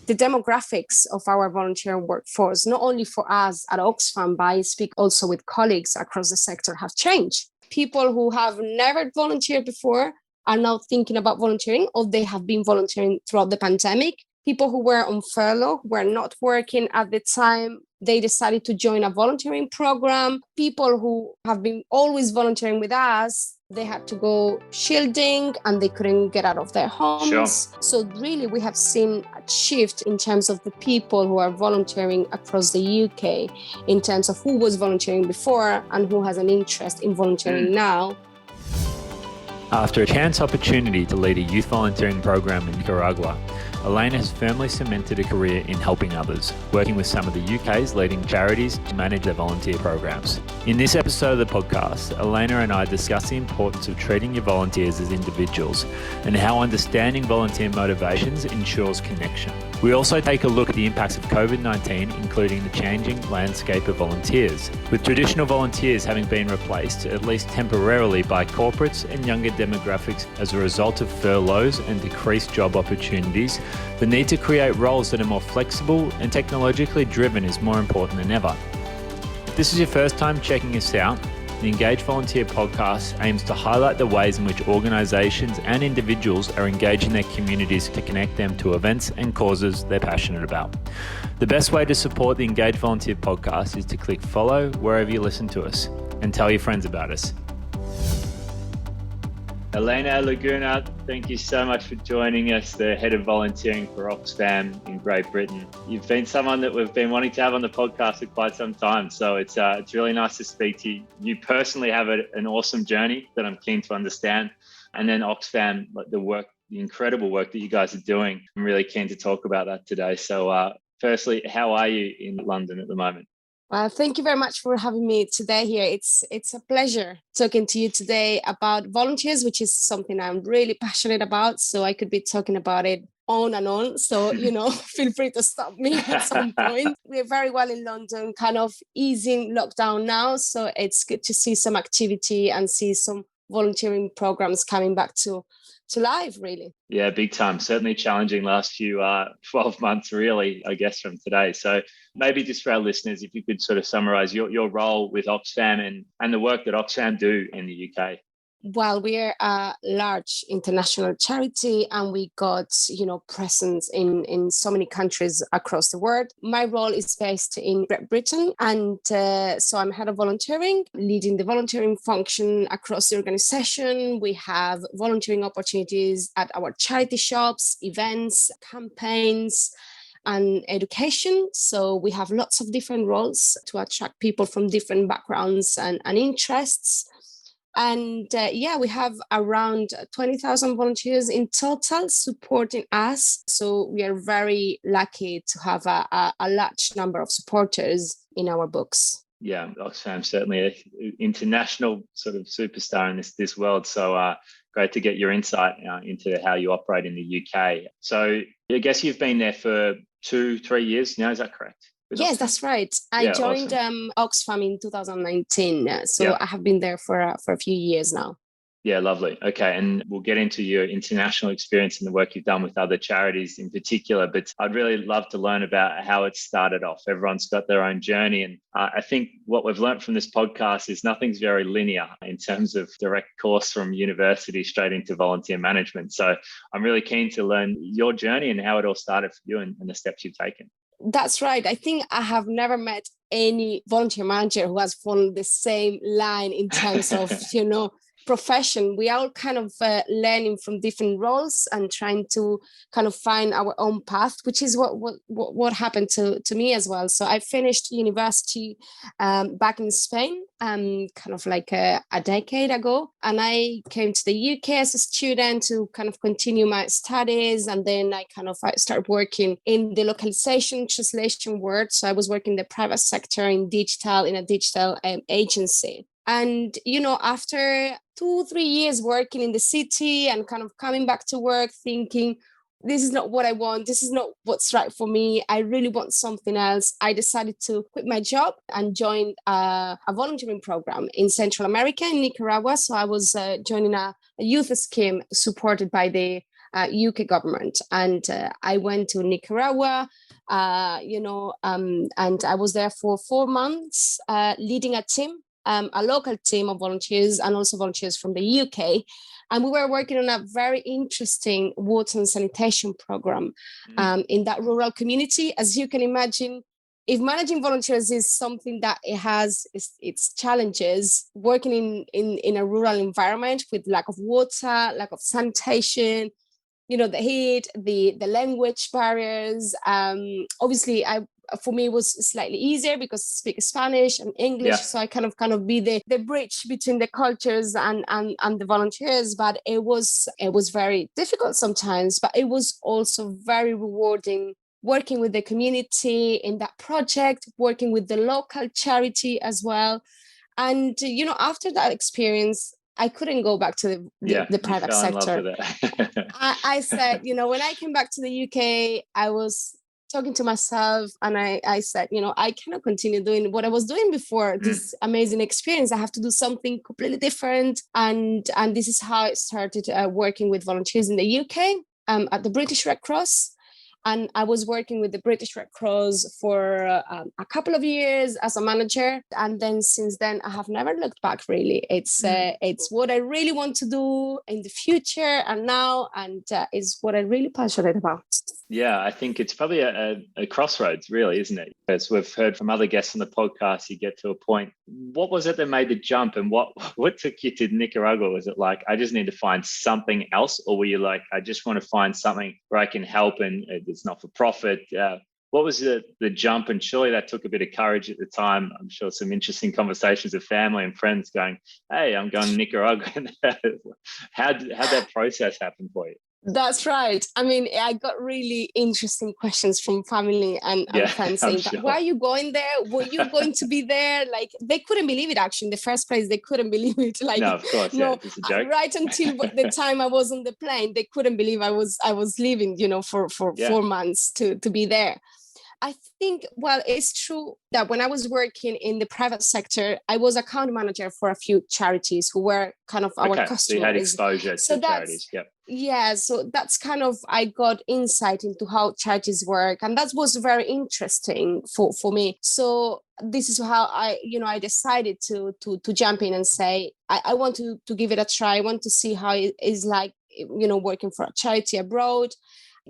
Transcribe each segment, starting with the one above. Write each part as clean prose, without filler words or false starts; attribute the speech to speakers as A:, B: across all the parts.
A: the demographics of our volunteer workforce, not only for us at Oxfam, but I speak also with colleagues across the sector, have changed. People who have never volunteered before are now thinking about volunteering, or they have been volunteering throughout the pandemic. People who were on furlough, who were not working at the time, they decided to join a volunteering program. People who have been always volunteering with us, they had to go shielding and they couldn't get out of their homes.
B: Sure.
A: So really, we have seen a shift in terms of the people who are volunteering across the UK, in terms of who was volunteering before and who has an interest in volunteering now.
C: After a chance opportunity to lead a youth volunteering program in Nicaragua, Elena has firmly cemented a career in helping others, working with some of the UK's leading charities to manage their volunteer programs. In this episode of the podcast, Elena and I discuss the importance of treating your volunteers as individuals and how understanding volunteer motivations ensures connection. We also take a look at the impacts of COVID-19, including the changing landscape of volunteers, with traditional volunteers having been replaced, at least temporarily, by corporates and younger demographics as a result of furloughs and decreased job opportunities. The need to create roles that are more flexible and technologically driven is more important than ever. If this is your first time checking us out, the Engage Volunteer podcast aims to highlight the ways in which organisations and individuals are engaging their communities to connect them to events and causes they're passionate about. The best way to support the Engage Volunteer podcast is to click follow wherever you listen to us and tell your friends about us. Elena Laguna, thank you so much for joining us, the head of volunteering for Oxfam in Great Britain. You've been someone that we've been wanting to have on the podcast for quite some time, so it's really nice to speak to you. You personally have an awesome journey that I'm keen to understand, and then Oxfam, the incredible work that you guys are doing. I'm really keen to talk about that today. So firstly, how are you in London at the moment?
A: Well, thank you very much for having me today here. It's a pleasure talking to you today about volunteers, which is something I'm really passionate about. So I could be talking about it on and on. So, feel free to stop me at some point. We're very well in London, kind of easing lockdown now. So it's good to see some activity and see some volunteering programs coming back to life, really.
C: Yeah, big time. Certainly challenging last few 12 months, really, I guess, from today. So maybe just for our listeners, if you could sort of summarize your role with Oxfam and the work that Oxfam do in the UK.
A: Well, we're a large international charity and we got, presence in so many countries across the world. My role is based in Great Britain. And so I'm head of volunteering, leading the volunteering function across the organization. We have volunteering opportunities at our charity shops, events, campaigns, and education. So we have lots of different roles to attract people from different backgrounds and interests. And we have around 20,000 volunteers in total supporting us. So we are very lucky to have a large number of supporters in our books.
C: Yeah, Oxfam certainly an international sort of superstar in this world. So great to get your insight into how you operate in the UK. So I guess you've been there for 2-3 years now, is that correct?
A: Yes,
C: Oxfam?
A: that's right. I joined
C: awesome.
A: Oxfam in 2019. I have been there for a few years now.
C: Yeah, lovely. Okay. And we'll get into your international experience and the work you've done with other charities in particular, but I'd really love to learn about how it started off. Everyone's got their own journey. And I think what we've learned from this podcast is nothing's very linear in terms of direct course from university straight into volunteer management. So I'm really keen to learn your journey and how it all started for you and the steps you've taken.
A: That's right. I think I have never met any volunteer manager who has followed the same line in terms of, profession. We are all kind of learning from different roles and trying to kind of find our own path, which is what happened to me as well. So I finished university back in Spain, kind of like a decade ago. And I came to the UK as a student to kind of continue my studies. And then I started working in the localization translation world. So I was working in the private sector in a digital agency. And, after 2-3 years working in the city and kind of coming back to work thinking, this is not what I want. This is not what's right for me. I really want something else. I decided to quit my job and join a volunteering program in Central America, in Nicaragua. So I was joining a youth scheme supported by the UK government. And I went to Nicaragua, and I was there for 4 months, leading a team, a local team of volunteers and also volunteers from the UK. And we were working on a very interesting water and sanitation program in that rural community. As you can imagine, if managing volunteers is something that it has its challenges, working in a rural environment with lack of water, lack of sanitation, the heat, the language barriers. Obviously, for me, it was slightly easier because I speak Spanish and English, so I kind of be the bridge between the cultures and the volunteers. But it was very difficult sometimes, but it was also very rewarding working with the community in that project, working with the local charity as well. And, after that experience, I couldn't go back to the private sector. I said, when I came back to the UK, I was talking to myself and I said, I cannot continue doing what I was doing before this amazing experience. I have to do something completely different. And this is how I started working with volunteers in the UK at the British Red Cross. And I was working with the British Red Cross for a couple of years as a manager. And then since then, I have never looked back, really. It's what I really want to do in the future and now, and is what I'm really passionate about.
C: Yeah, I think it's probably a crossroads, really, isn't it? As we've heard from other guests on the podcast, you get to a point. What was it that made the jump, and what took you to Nicaragua? Was it like, I just need to find something else? Or were you like, I just want to find something where I can help and it's not for profit? What was the jump? And surely that took a bit of courage at the time. I'm sure some interesting conversations with family and friends going, hey, I'm going to Nicaragua. How'd that process happen for you?
A: That's right. I mean, I got really interesting questions from family and friends saying, sure. Why are you going there? Were you going to be there? Like, they couldn't believe it, actually. In the first place, they couldn't believe it. Like,
C: no, of course, it's a joke.
A: Right until the time I was on the plane, they couldn't believe I was leaving, for 4 months to be there. I think, well, it's true that when I was working in the private sector, I was account manager for a few charities who were kind of our customers.
C: So you had exposure to charities. Yep.
A: Yeah, so that's kind of, I got insight into how charities work. And that was very interesting for me. So this is how I decided to jump in and say, I want to give it a try. I want to see how it is like, working for a charity abroad.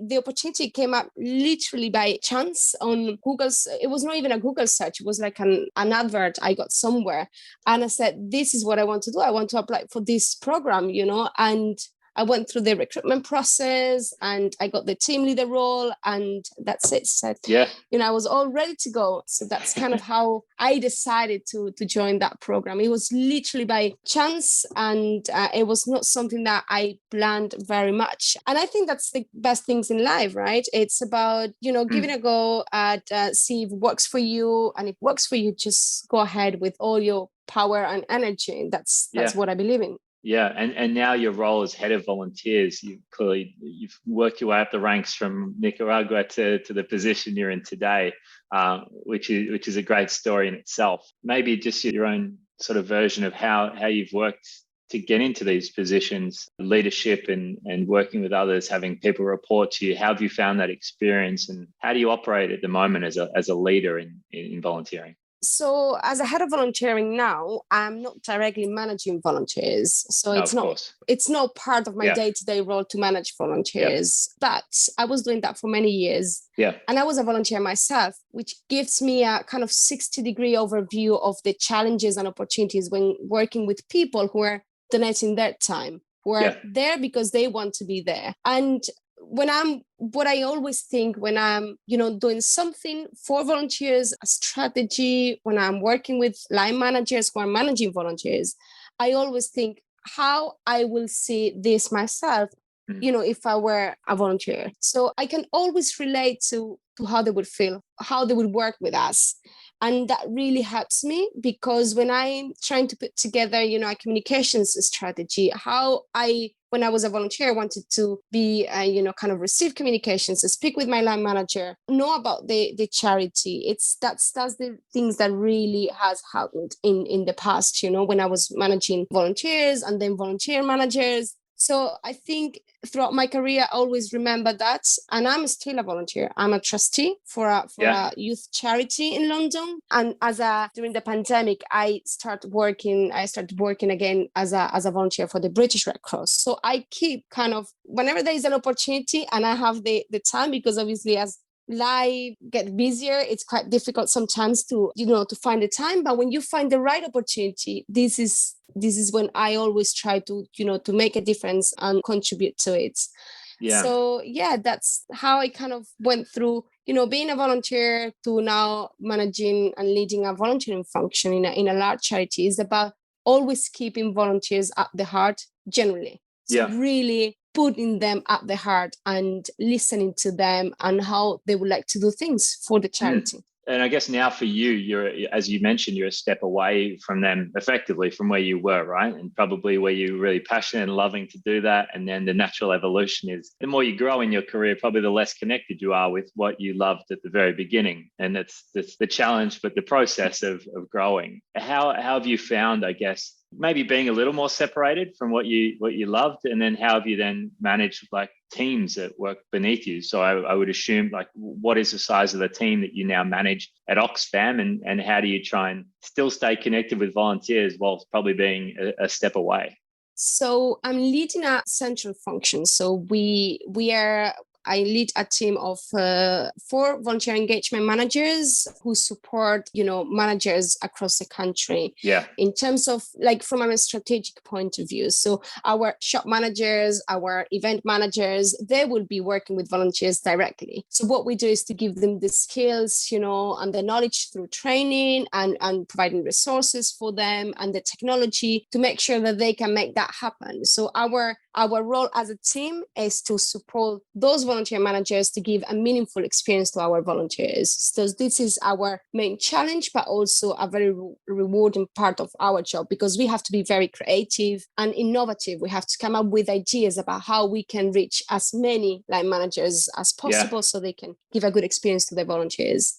A: The opportunity came up literally by chance on Google's. It was not even a Google search. It was like an advert I got somewhere. And I said, this is what I want to do. I want to apply for this program, and I went through the recruitment process and I got the team leader role, and that's it. So, I was all ready to go. So that's kind of how I decided to join that program. It was literally by chance, and it was not something that I planned very much. And I think that's the best things in life, right? It's about, giving a go at see if it works for you. And if it works for you, just go ahead with all your power and energy. That's what I believe in.
C: Yeah, and now your role as head of volunteers, you've worked your way up the ranks from Nicaragua to the position you're in today, which is a great story in itself. Maybe just your own sort of version of how you've worked to get into these positions, leadership and working with others, having people report to you. How have you found that experience, and how do you operate at the moment as a leader in volunteering?
A: So as a head of volunteering now, I'm not directly managing volunteers. So it's not part of my day-to-day role to manage volunteers. But I was doing that for many years. Yeah. And I was a volunteer myself, which gives me a kind of 60-degree overview of the challenges and opportunities when working with people who are donating their time, who are there because they want to be there. And what I always think when I'm, doing something for volunteers, a strategy, when I'm working with line managers who are managing volunteers, I always think how I will see this myself, if I were a volunteer. So I can always relate to how they would feel, how they would work with us. And that really helps me, because when I'm trying to put together, a communications strategy, when I was a volunteer, I wanted to be, kind of receive communications, to speak with my line manager, know about the charity. That's the things that really has helped in the past, when I was managing volunteers and then volunteer managers. So I think throughout my career, I always remember that. And I'm still a volunteer. I'm a trustee for a youth charity in London. And during the pandemic, I started working again as a volunteer for the British Red Cross. So I keep kind of, whenever there is an opportunity and I have the time, because obviously as life get busier, it's quite difficult sometimes to find the time. But when you find the right opportunity, this is when I always try to to make a difference and contribute to it. So that's how I kind of went through being a volunteer to now managing and leading a volunteering function in a large charity. Is about always keeping volunteers at the heart generally. So really putting them at the heart and listening to them and how they would like to do things for the charity.
C: And I guess now for you, you're, as you mentioned, you're a step away from them effectively from where you were, right? And probably where you're really passionate and loving to do that. And then the natural evolution is the more you grow in your career, probably the less connected you are with what you loved at the very beginning. And that's the challenge, but the process of growing. How have you found, I guess, maybe being a little more separated from what you loved, and then how have you then managed like teams that work beneath you? So I would assume, like, what is the size of the team that you now manage at Oxfam, and how do you try and still stay connected with volunteers whilst probably being a step away?
A: So I'm leading a central function. So I lead a team of 4 volunteer engagement managers who support, managers across the country. In terms of like from a strategic point of view. So our shop managers, our event managers, they will be working with volunteers directly. So what we do is to give them the skills, and the knowledge through training and providing resources for them and the technology to make sure that they can make that happen. So our role as a team is to support those volunteer managers to give a meaningful experience to our volunteers. So this is our main challenge, but also a very rewarding part of our job, because we have to be very creative and innovative. We have to come up with ideas about how we can reach as many line managers as possible so they can give a good experience to their volunteers.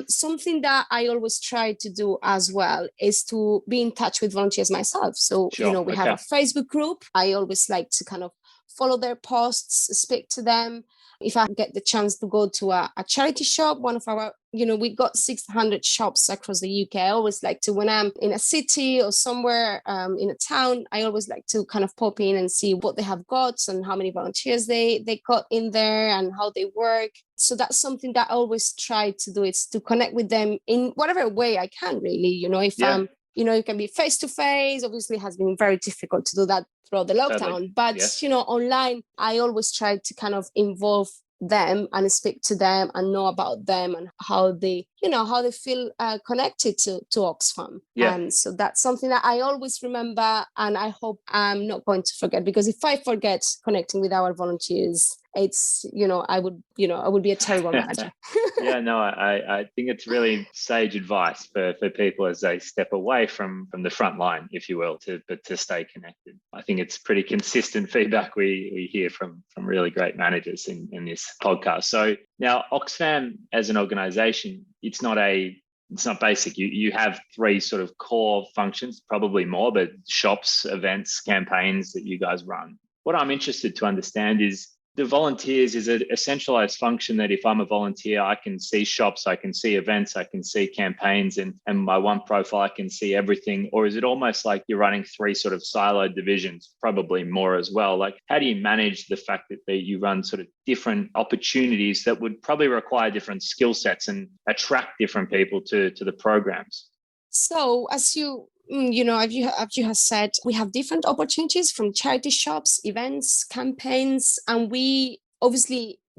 A: Something that I always try to do as well is to be in touch with volunteers myself. So, we have a Facebook group. I always like to kind of follow their posts, speak to them. If I get the chance to go to a charity shop, one of our, we got 600 shops across the UK. I always like to, when I'm in a city or somewhere in a town, I always like to kind of pop in and see what they have got and how many volunteers they got in there and how they work. So that's something that I always try to do, is to connect with them in whatever way I can, really. If it can be face to face. Obviously, it has been very difficult to do that throughout the lockdown. But, online, I always try to kind of involve them and speak to them and know about them and how they feel connected to Oxfam. So that's something that I always remember, and I hope I'm not going to forget, because if I forget connecting with our volunteers, it's, I would be a terrible manager.
C: I think it's really sage advice for people as they step away from the front line, if you will, to stay connected. I think it's pretty consistent feedback we hear from really great managers in this podcast. So now Oxfam as an organization, it's not basic. You have 3 sort of core functions, probably more, but shops, events, campaigns that you guys run. What I'm interested to understand is, the volunteers, is a centralized function that if I'm a volunteer, I can see shops, I can see events, I can see campaigns, and my one profile, I can see everything? Or is it almost like you're running 3 sort of siloed divisions, probably more as well? Like, how do you manage the fact that you run sort of different opportunities that would probably require different skill sets and attract different people to the programs?
A: So as you have said, we have different opportunities from charity shops, events, campaigns, and we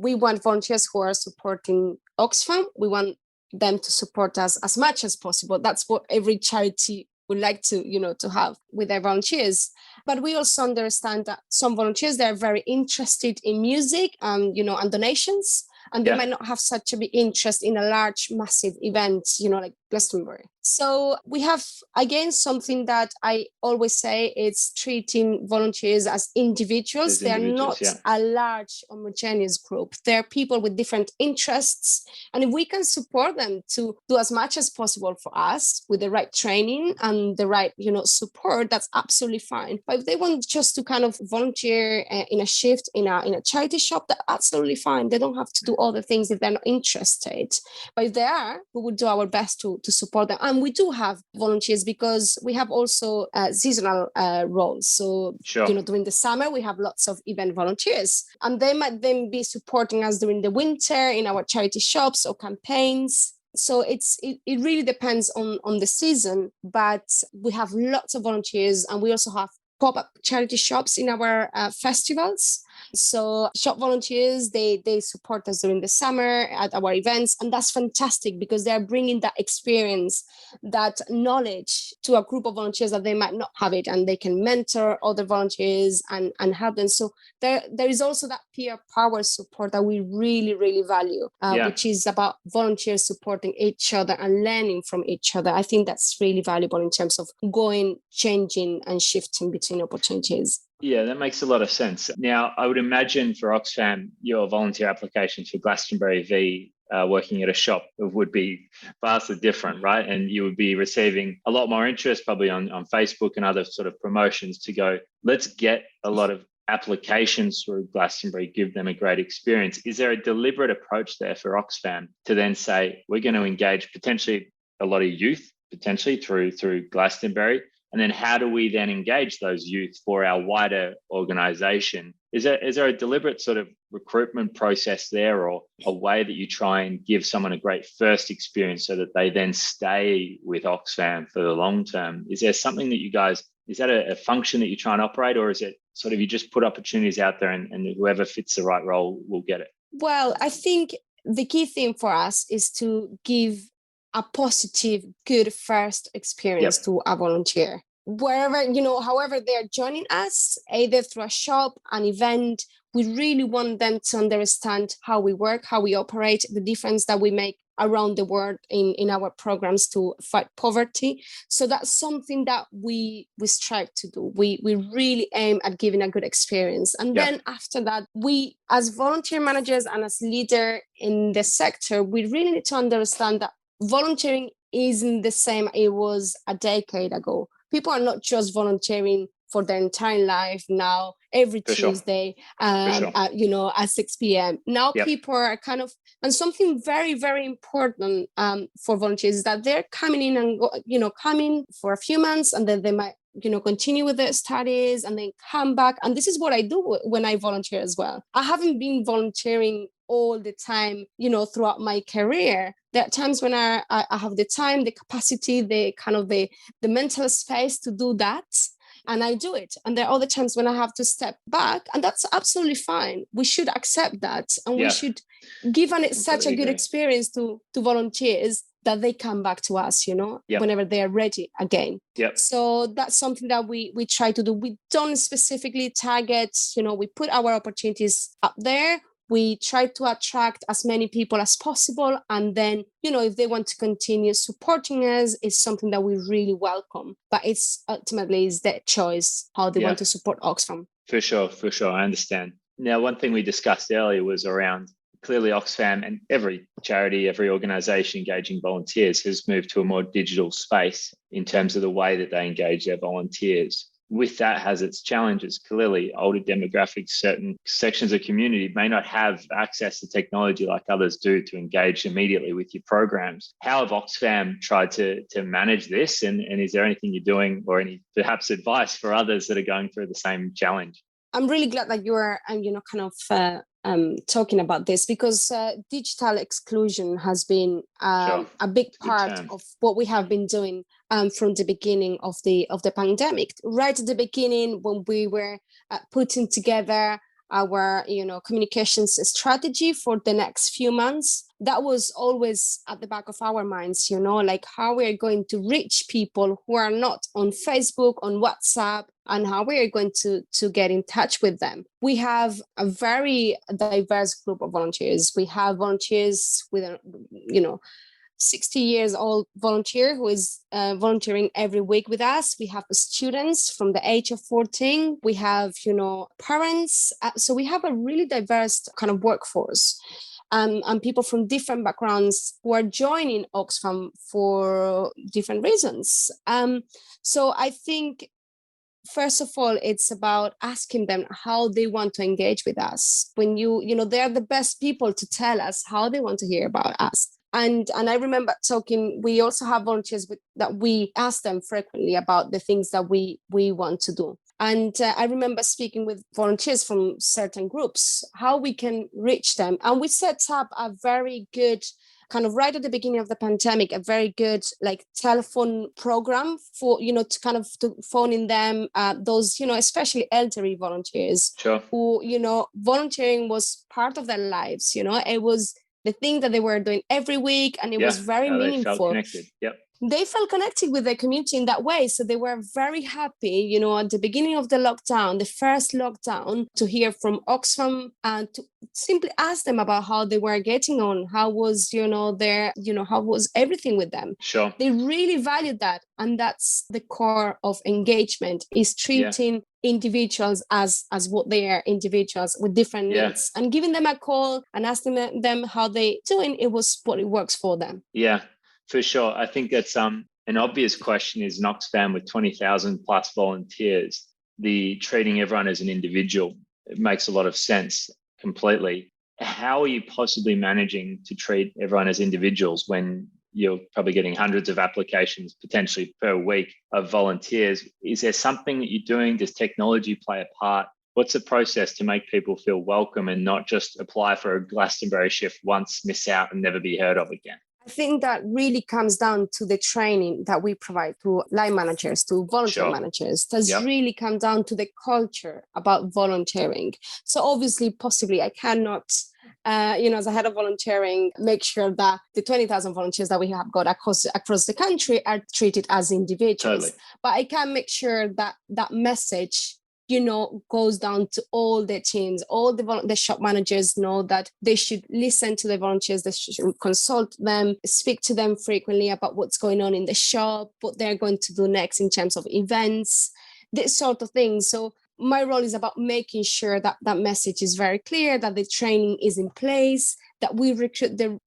A: want volunteers who are supporting Oxfam. We want them to support us as much as possible. That's what every charity would like to have with their volunteers. But we also understand that some volunteers, they're very interested in music and donations, and they might not have such a big interest in a large, massive event, like Glastonbury. So we have, again, something that I always say, it's treating volunteers as individuals. They are not a large homogeneous group. They're people with different interests. And if we can support them to do as much as possible for us with the right training and the right, support, that's absolutely fine. But if they want just to kind of volunteer in a shift in a charity shop, that's absolutely fine. They don't have to do all the things if they're not interested. But if they are, we will do our best to support them. And we do have volunteers because we have also seasonal roles. So, during the summer, we have lots of event volunteers, and they might then be supporting us during the winter in our charity shops or campaigns. So it really depends on the season, but we have lots of volunteers, and we also have pop-up charity shops in our festivals. So shop volunteers, they support us during the summer at our events, and that's fantastic because they're bringing that experience, that knowledge to a group of volunteers that they might not have it, and they can mentor other volunteers and help them. So there is also that peer power support that we really, really value, which is about volunteers supporting each other and learning from each other. I think that's really valuable in terms of changing and shifting between opportunities.
C: Yeah, that makes a lot of sense. Now, I would imagine for Oxfam, your volunteer applications for Glastonbury V working at a shop would be vastly different, right? And you would be receiving a lot more interest probably on Facebook and other sort of promotions to go, let's get a lot of applications through Glastonbury, give them a great experience. Is there a deliberate approach there for Oxfam to then say, we're going to engage potentially a lot of youth, potentially through Glastonbury? And then how do we then engage those youth for our wider organisation? Is there a deliberate sort of recruitment process there, or a way that you try and give someone a great first experience so that they then stay with Oxfam for the long term? Is there something that you guys, is that a function that you try and operate, or is it sort of you just put opportunities out there and whoever fits the right role will get it?
A: Well, I think the key thing for us is to give a positive, good first experience to a volunteer. Wherever, however they're joining us, either through a shop, an event, we really want them to understand how we work, how we operate, the difference that we make around the world in our programs to fight poverty. So that's something that we strive to do. We really aim at giving a good experience. And then after that, we, as volunteer managers and as leader in the sector, we really need to understand that volunteering isn't the same it was a decade ago. People are not just volunteering for their entire life now, every Tuesday, at 6 p.m. Now people are kind of, and something very, very important for volunteers is that they're coming in and, coming for a few months, and then they might, continue with their studies and then come back. And this is what I do when I volunteer as well. I haven't been volunteering all the time, throughout my career. There are times when I have the time, the capacity, the kind of the mental space to do that. And I do it. And there are other times when I have to step back, and that's absolutely fine. We should accept that. And we should give such a good experience to volunteers that they come back to us, whenever they are ready again. So that's something that we try to do. We don't specifically target, we put our opportunities up there. We try to attract as many people as possible. And then, if they want to continue supporting us, it's something that we really welcome. But it's ultimately is their choice how they want to support Oxfam.
C: For sure. I understand. Now, one thing we discussed earlier was around clearly Oxfam, and every charity, every organisation engaging volunteers has moved to a more digital space in terms of the way that they engage their volunteers. With that has its challenges. Clearly, older demographics, certain sections of community may not have access to technology like others do to engage immediately with your programs. How have Oxfam tried to manage this? And is there anything you're doing, or any perhaps advice for others that are going through the same challenge?
A: I'm really glad that you are, talking about this, because digital exclusion has been a big part of what we have been doing from the beginning of the pandemic. Right at the beginning, when we were putting together our communications strategy for the next few months, that was always at the back of our minds, like how we're going to reach people who are not on Facebook, on WhatsApp, and how we're going to get in touch with them. We have a very diverse group of volunteers. We have volunteers with 60 years old volunteer who is volunteering every week with us. We have students from the age of 14. We have, parents. So we have a really diverse kind of workforce. And people from different backgrounds who are joining Oxfam for different reasons. So I think, first of all, it's about asking them how they want to engage with us. When they're the best people to tell us how they want to hear about us. And I remember we also have volunteers that we ask them frequently about the things that we want to do. And I remember speaking with volunteers from certain groups, how we can reach them. And we set up a very good kind of right at the beginning of the pandemic, a very good telephone program for, to phone in them, those, especially elderly volunteers.
C: Sure.
A: Who, volunteering was part of their lives, it was the thing that they were doing every week, and it was very meaningful.
C: They felt connected. Yep.
A: They felt connected with their community in that way. So they were very happy, at the beginning of the lockdown, the first lockdown, to hear from Oxfam and to simply ask them about how they were getting on, how was, how was everything with them.
C: Sure.
A: They really valued that. And that's the core of engagement, is treating individuals as what they are, individuals with different needs, and giving them a call and asking them how they doing. It was what it works for them.
C: Yeah. For sure. I think that's an obvious question is an Oxfam with 20,000 plus volunteers, the treating everyone as an individual. It makes a lot of sense completely. How are you possibly managing to treat everyone as individuals when you're probably getting hundreds of applications potentially per week of volunteers? Is there something that you're doing? Does technology play a part? What's the process to make people feel welcome and not just apply for a Glastonbury shift once, miss out, and never be heard of again?
A: I think that really comes down to the training that we provide to line managers, to volunteer managers. That's really come down to the culture about volunteering. So obviously, possibly, I cannot, as a head of volunteering, make sure that the 20,000 volunteers that we have got across the country are treated as individuals.
C: Totally.
A: But I can make sure that that message goes down to all the teams, all the shop managers know that they should listen to the volunteers, they should consult them, speak to them frequently about what's going on in the shop, what they're going to do next in terms of events, this sort of thing. So my role is about making sure that that message is very clear, that the training is in place, that we recruit the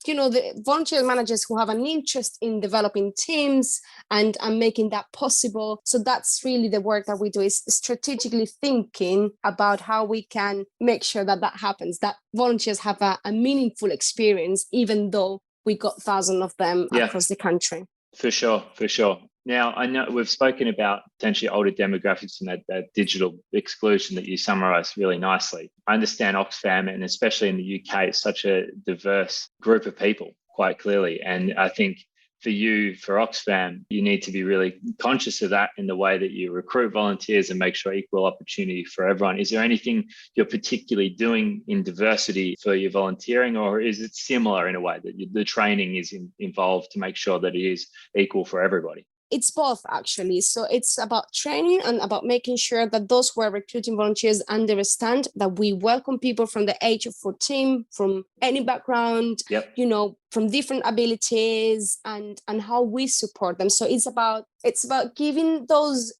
A: volunteer managers who have an interest in developing teams and making that possible. So that's really the work that we do, is strategically thinking about how we can make sure that happens, that volunteers have a meaningful experience, even though we got thousands of them across the country.
C: For sure. Now, I know we've spoken about potentially older demographics and that digital exclusion that you summarised really nicely. I understand Oxfam, and especially in the UK, is such a diverse group of people, quite clearly. And I think for you, for Oxfam, you need to be really conscious of that in the way that you recruit volunteers and make sure equal opportunity for everyone. Is there anything you're particularly doing in diversity for your volunteering, or is it similar in a way that the training is involved to make sure that it is equal for everybody?
A: It's both, actually. So it's about training and about making sure that those who are recruiting volunteers understand that we welcome people from the age of 14, from any background, from different abilities, and how we support them. So it's about giving those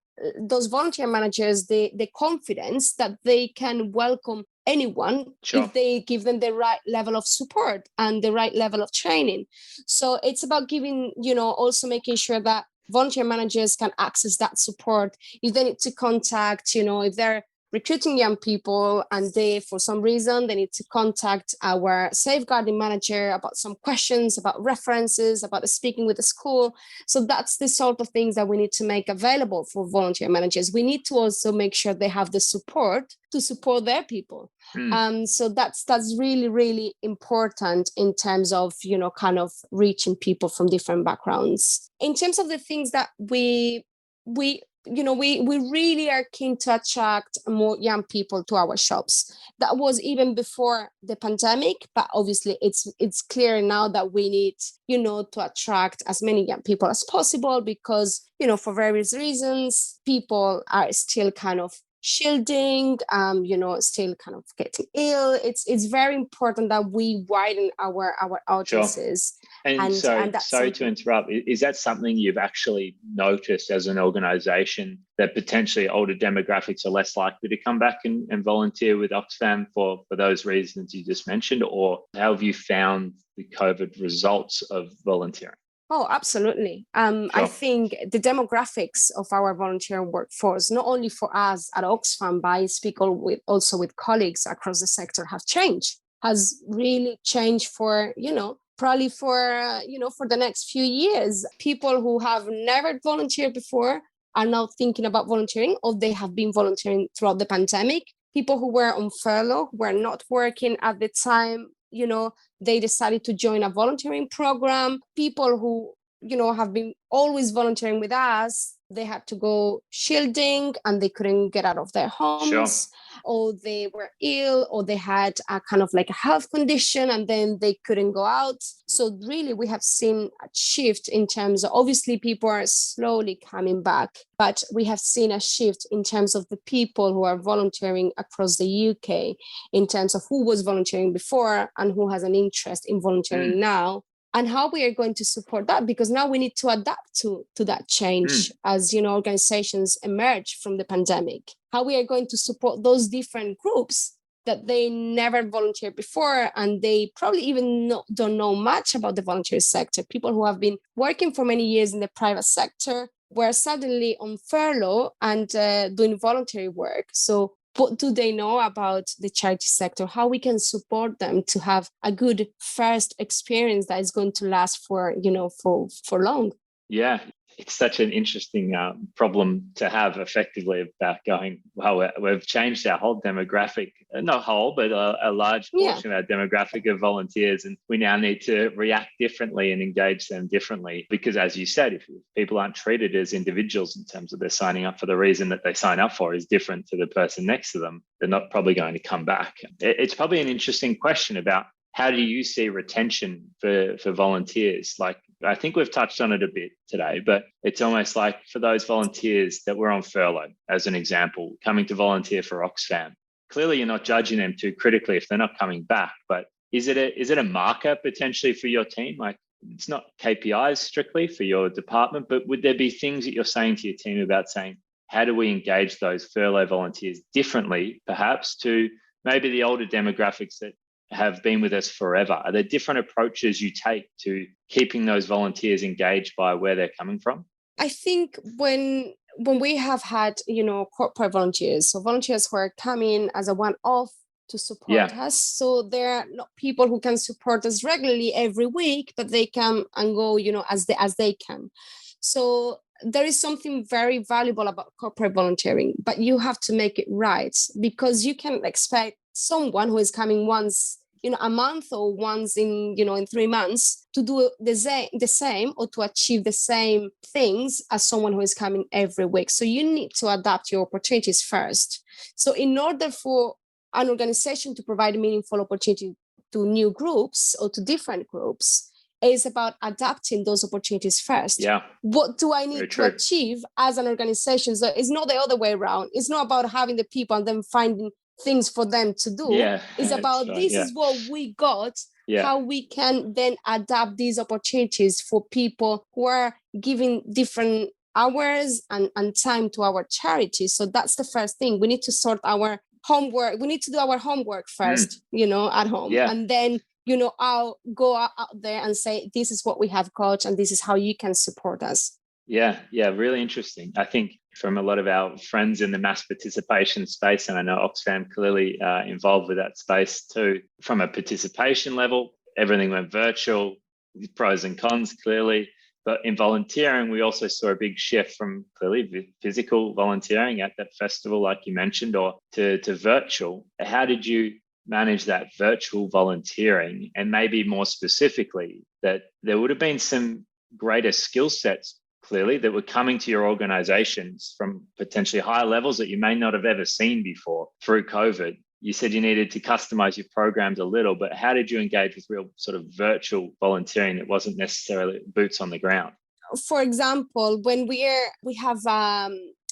A: volunteer managers the confidence that they can welcome anyone if they give them the right level of support and the right level of training. So it's about giving, also making sure that volunteer managers can access that support. If they need to contact, if they're recruiting young people and they, for some reason, they need to contact our safeguarding manager about some questions, about references, about speaking with the school. So that's the sort of things that we need to make available for volunteer managers. We need to also make sure they have the support to support their people. So that's really, really important in terms of, kind of reaching people from different backgrounds. In terms of the things that we really are keen to attract more young people to our shops. That was even before the pandemic, but obviously it's clear now that we need, to attract as many young people as possible because, for various reasons, people are still kind of shielding, still kind of getting ill. It's very important that we widen our audiences.
C: Sure. And
A: that's
C: sorry to interrupt. Is that something you've actually noticed as an organization, that potentially older demographics are less likely to come back and volunteer with Oxfam for those reasons you just mentioned? Or how have you found the COVID results of volunteering?
A: Oh, absolutely.
C: Sure.
A: I think the demographics of our volunteer workforce, not only for us at Oxfam, but I speak also with colleagues across the sector, has really changed for, probably for the next few years. People who have never volunteered before are now thinking about volunteering, or they have been volunteering throughout the pandemic. People who were on furlough, who were not working at the time, they decided to join a volunteering program. People who, have been always volunteering with us, they had to go shielding and they couldn't get out of their homes.
C: Sure.
A: Or they were ill, or they had a kind of like a health condition and then they couldn't go out. So really we have seen a shift in terms of, obviously people are slowly coming back, but we have seen a shift in terms of the people who are volunteering across the UK, in terms of who was volunteering before and who has an interest in volunteering now, and how we are going to support that, because now we need to adapt to that change as, organizations emerge from the pandemic. How we are going to support those different groups that they never volunteered before, and they probably even don't know much about the volunteer sector. People who have been working for many years in the private sector were suddenly on furlough and doing voluntary work. So what do they know about the charity sector? How we can support them to have a good first experience that is going to last for long.
C: Yeah, it's such an interesting problem to have, effectively, about going, well, we've changed our whole demographic, not whole, but a large portion of our demographic of volunteers. And we now need to react differently and engage them differently. Because as you said, if people aren't treated as individuals in terms of they're signing up for the reason that they sign up for is different to the person next to them, they're not probably going to come back. It's probably an interesting question about, how do you see retention for volunteers? Like, I think we've touched on it a bit today, but it's almost like for those volunteers that were on furlough, as an example, coming to volunteer for Oxfam, clearly you're not judging them too critically if they're not coming back, but is it a marker potentially for your team? Like, it's not KPIs strictly for your department, but would there be things that you're saying to your team about saying, how do we engage those furlough volunteers differently, perhaps, to maybe the older demographics that have been with us forever? Are there different approaches you take to keeping those volunteers engaged by where they're coming from?
A: I think when we have had, corporate volunteers, so volunteers who are coming as a one-off to support us. So they're not people who can support us regularly every week, but they come and go, as they can. So there is something very valuable about corporate volunteering, but you have to make it right, because you can expect someone who is coming once a month or once in 3 months to do the same or to achieve the same things as someone who is coming every week. So you need to adapt your opportunities first. So in order for an organization to provide meaningful opportunity to new groups or to different groups, it's about adapting those opportunities first.
C: Yeah.
A: What do I need to achieve as an organization? So it's not the other way around. It's not about having the people and then finding things for them to do. It's about this is what we got, how we can then adapt these opportunities for people who are giving different hours and time to our charity. So that's the first thing. We need to sort our homework. We need to do our homework first, at home. And then, I'll go out there and say, this is what we have got and this is how you can support us.
C: Yeah, really interesting. I think from a lot of our friends in the mass participation space, and I know Oxfam clearly involved with that space too, from a participation level, everything went virtual, pros and cons clearly. But in volunteering, we also saw a big shift from clearly physical volunteering at that festival, like you mentioned, or to virtual. How did you manage that virtual volunteering? And maybe more specifically, that there would have been some greater skill sets clearly that were coming to your organizations from potentially higher levels that you may not have ever seen before through COVID. You said you needed to customize your programs a little, but how did you engage with real sort of virtual volunteering that wasn't necessarily boots on the ground?
A: For example, when we have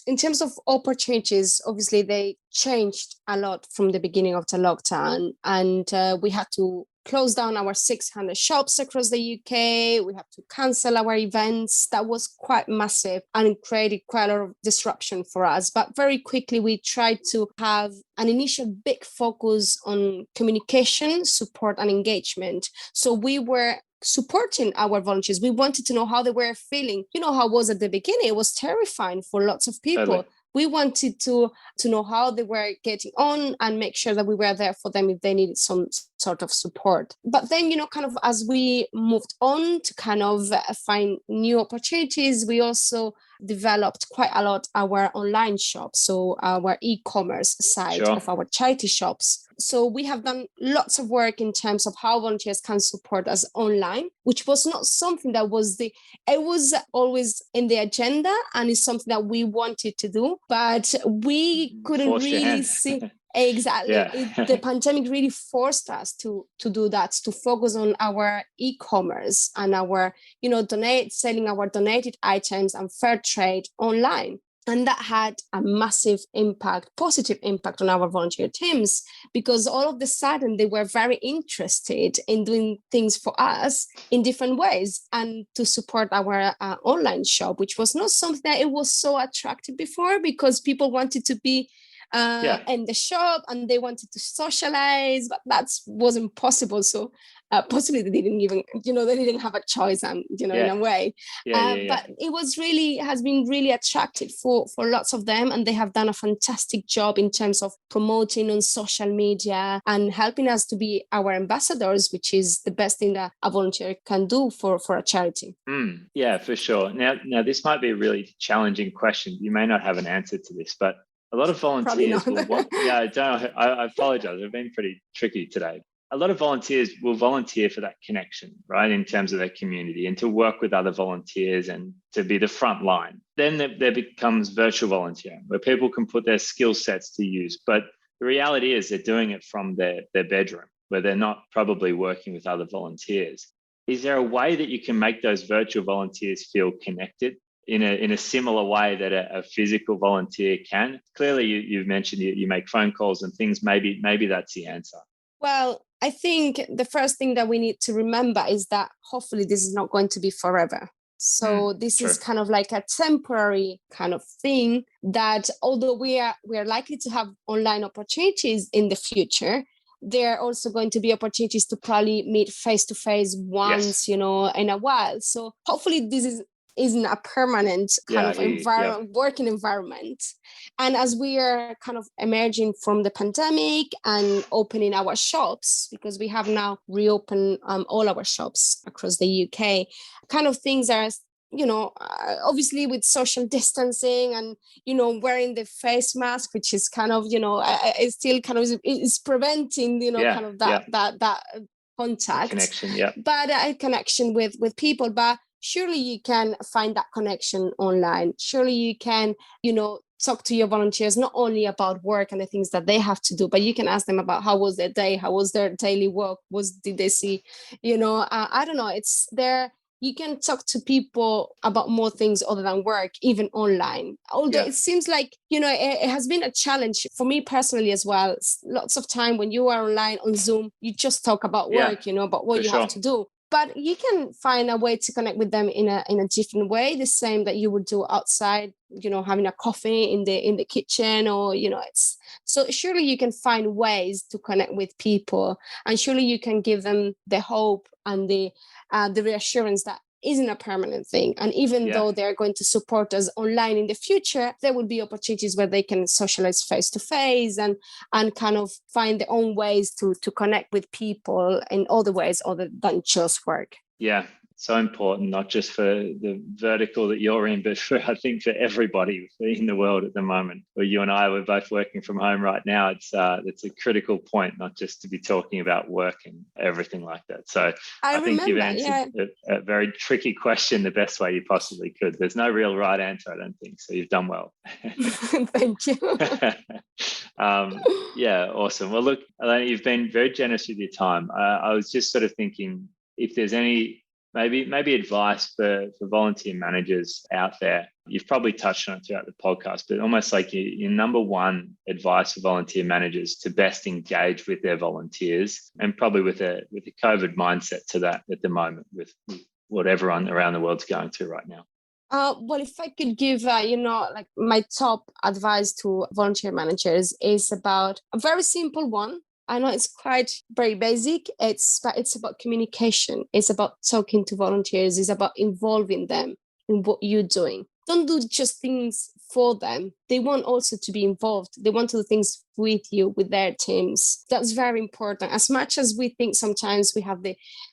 A: in terms of opportunities, obviously they changed a lot from the beginning of the lockdown, and we had to close down our 600 shops across the UK. We had to cancel our events. That was quite massive and created quite a lot of disruption for us. But very quickly, we tried to have an initial big focus on communication, support, and engagement. So we were supporting our volunteers. We wanted to know how they were feeling. You know how it was at the beginning. It was terrifying for lots of people.
C: Totally.
A: We wanted to know how they were getting on and make sure that we were there for them if they needed some sort of support. But then, kind of as we moved on to kind of find new opportunities, we also developed quite a lot our online shop, so our e-commerce side of our charity shops. So we have done lots of work in terms of how volunteers can support us online, which was not something that it was always in the agenda, and it's something that we wanted to do, but we couldn't really see. Exactly.
C: Yeah.
A: The pandemic really forced us to do that, to focus on our e-commerce and our, selling our donated items and fair trade online. And that had a massive impact, positive impact on our volunteer teams, because all of a sudden they were very interested in doing things for us in different ways and to support our online shop, which was not something that it was so attractive before, because people wanted to be in the shop and they wanted to socialize, but that wasn't possible. So possibly they didn't even, they didn't have a choice, in a way. But it has been really attractive for lots of them, and they have done a fantastic job in terms of promoting on social media and helping us to be our ambassadors, which is the best thing that a volunteer can do for a charity.
C: Yeah, for sure. Now this might be a really challenging question. You may not have an answer to this, but a lot of volunteers I apologize. I've been pretty tricky today. A lot of volunteers will volunteer for that connection, right, in terms of their community, and to work with other volunteers and to be the front line. Then there becomes virtual volunteering, where people can put their skill sets to use. But the reality is they're doing it from their bedroom, where they're not probably working with other volunteers. Is there a way that you can make those virtual volunteers feel connected in a similar way that a physical volunteer can? Clearly, you've mentioned you make phone calls and things. Maybe that's the answer.
A: Well, I think the first thing that we need to remember is that hopefully this is not going to be forever. So this is kind of like a temporary kind of thing that, although we are likely to have online opportunities in the future, there are also going to be opportunities to probably meet face-to-face once, in a while. So hopefully this isn't a permanent kind of working environment. And as we are kind of emerging from the pandemic and opening our shops, because we have now reopened all our shops across the UK, kind of things are, obviously with social distancing and, wearing the face mask, which is kind of, it's still kind of is preventing, kind of that contact
C: connection,
A: but a connection with people. But surely you can find that connection online. Surely you can, talk to your volunteers, not only about work and the things that they have to do, but you can ask them about how was their day, how was their daily work, did they see, I don't know, it's there. You can talk to people about more things other than work, even online. Although it seems like, it has been a challenge for me personally as well. Lots of time when you are online on Zoom, you just talk about work, about what you have to do. But you can find a way to connect with them in a different way, the same that you would do outside, having a coffee in the kitchen, or, so surely you can find ways to connect with people, and surely you can give them the hope and the reassurance that isn't a permanent thing. And even though they're going to support us online in the future, there will be opportunities where they can socialize face to face and kind of find their own ways to connect with people in other ways other than just work.
C: Yeah. So important, not just for the vertical that you're in, but I think for everybody in the world at the moment. Where you and I were both working from home right now, it's a critical point, not just to be talking about work and everything like that. So I think you've answered a very tricky question the best way you possibly could. There's no real right answer, I don't think. So you've done well.
A: Thank you.
C: Awesome. Well, look, Elena, you've been very generous with your time. I was just sort of thinking if there's any maybe advice for volunteer managers out there. You've probably touched on it throughout the podcast, but almost like your number one advice for volunteer managers to best engage with their volunteers, and probably with a COVID mindset to that at the moment, with what everyone around the world's going through right now.
A: Well, if I could give, like my top advice to volunteer managers is about a very simple one. I know it's quite very basic. But it's about communication. It's about talking to volunteers. It's about involving them in what you're doing. Don't do just things for them. They want also to be involved. They want to do things with you, with their teams. That's very important. As much as we think sometimes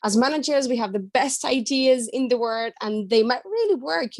A: as managers, we have the best ideas in the world and they might really work,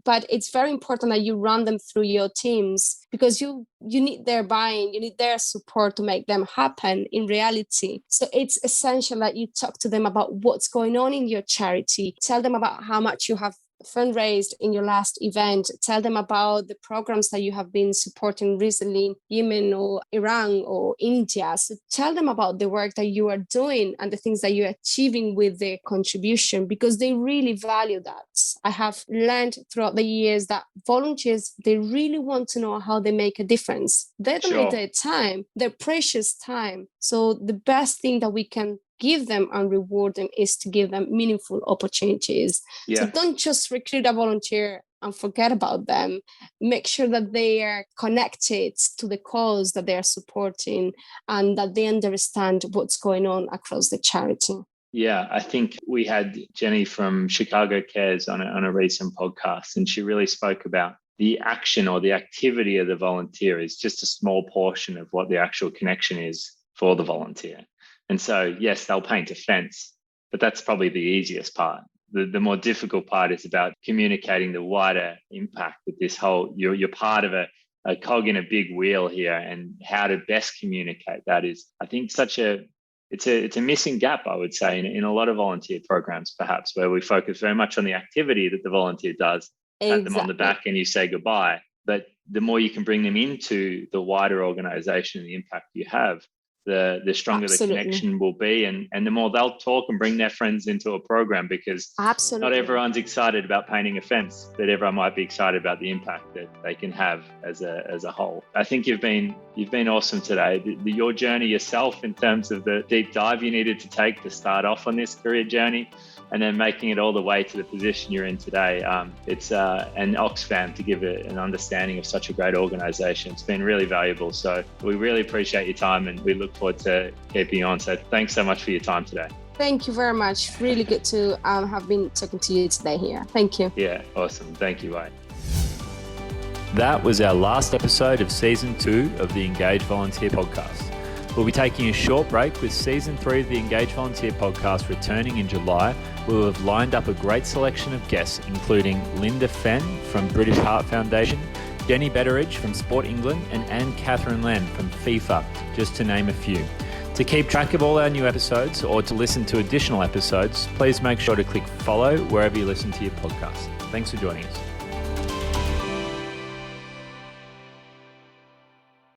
A: but it's very important that you run them through your teams, because you need their buy-in, you need their support to make them happen in reality. So it's essential that you talk to them about what's going on in your charity. Tell them about how much you have fundraised in your last event. Tell them about the programs that you have been supporting recently in Yemen or Iran or India. So tell them about the work that you are doing and the things that you're achieving with the contribution, because they really value that. I have learned throughout the years that volunteers, they really want to know how they make a difference. They don't need their time, their precious time. So the best thing that we can give them and reward them is to give them meaningful opportunities. Yeah. So don't just recruit a volunteer and forget about them. Make sure that they are connected to the cause that they are supporting and that they understand what's going on across the charity.
C: Yeah, I think we had Jenny from Chicago Cares on a recent podcast, and she really spoke about the action or the activity of the volunteer is just a small portion of what the actual connection is for the volunteer. And so, yes, they'll paint a fence, but that's probably the easiest part. The more difficult part is about communicating the wider impact of this whole, you're part of a cog in a big wheel here, and how to best communicate that is, I think, it's a missing gap, I would say, in a lot of volunteer programs, perhaps, where we focus very much on the activity that the volunteer does, pat them on the back and you say goodbye. But the more you can bring them into the wider organization and the impact you have, the stronger Absolutely. The connection will be, and the more they'll talk and bring their friends into a program, because Absolutely. Not everyone's excited about painting a fence, but everyone might be excited about the impact that they can have as a whole. I think you've been awesome today. Your journey yourself, in terms of the deep dive you needed to take to start off on this career journey, and then making it all the way to the position you're in today. It's an Oxfam to give an understanding of such a great organisation. It's been really valuable. So we really appreciate your time, and we look forward to keeping on. So thanks so much for your time today.
A: Thank you very much. Really good to have been talking to you today here. Thank you.
C: Yeah, awesome. Thank you, Wade. That was our last episode of Season 2 of the Engage Volunteer Podcast. We'll be taking a short break, with Season 3 of the Engage Volunteer Podcast returning in July. We will have lined up a great selection of guests, including Linda Fenn from British Heart Foundation, Jenny Betteridge from Sport England, and Anne-Catherine Len from FIFA, just to name a few. To keep track of all our new episodes, or to listen to additional episodes, please make sure to click follow wherever you listen to your podcast. Thanks for joining us.